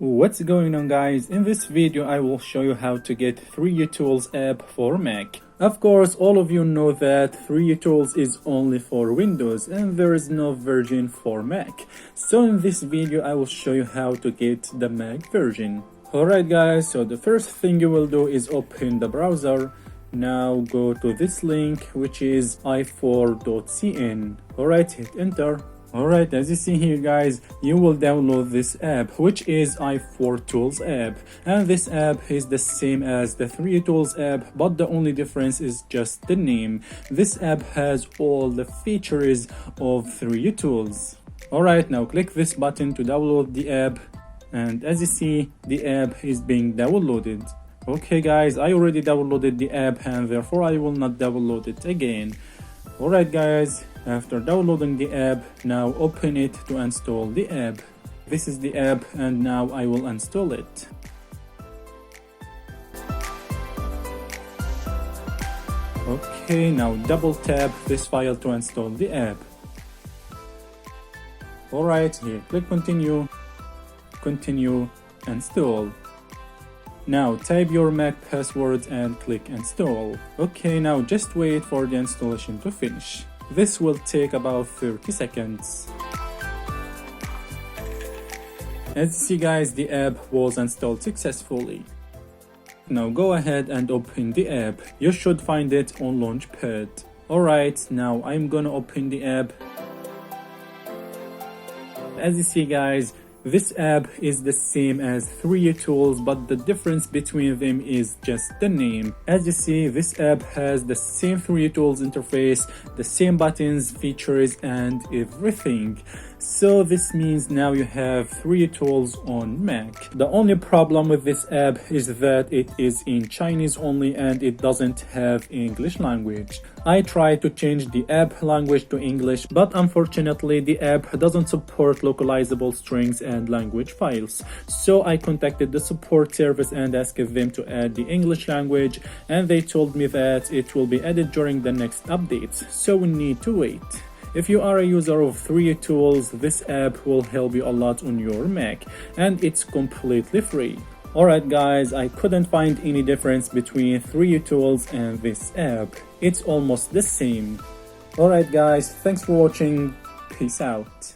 What's going on, guys? In this video I will show you how to get 3uTools app for Mac. Of course, all of you know that 3uTools is only for Windows and there is no version for Mac. So in this video I will show you how to get the Mac version. Alright guys, so the first thing you will do is open the browser. Now go to this link, which is i4.cn. Alright, hit enter. Alright, as you see here guys, you will download this app, which is i4tools app, and this app is the same as the 3uTools app, but the only difference is just the name. This app has all the features of 3uTools. Alright, now click this button to download the app, and as you see, the app is being downloaded. Okay guys, I already downloaded the app and therefore I will not download it again. Alright guys, after downloading the app, now open it to install the app. This is the app and now I will install it. Okay, now double tap this file to install the app. Alright, here click continue, install. Now type your Mac password and click install. Okay, now just wait for the installation to finish. This will take about 30 seconds. As you see guys, the app was installed successfully. Now go ahead and open the app. You should find it on Launchpad. Alright, now I'm gonna open the app. As you see guys, this app is the same as 3uTools, but the difference between them is just the name. As you see, this app has the same 3uTools interface, the same buttons, features, and everything. So this means now you have 3uTools on Mac. The only problem with this app is that it is in Chinese only and it doesn't have English language. I tried to change the app language to English, but unfortunately the app doesn't support localizable strings and language files. So I contacted the support service and asked them to add the English language, and they told me that it will be added during the next updates, so we need to wait. If you are a user of 3uTools, this app will help you a lot on your Mac, and it's completely free. Alright guys, I couldn't find any difference between 3uTools and this app. It's almost the same. Alright guys, thanks for watching. Peace out.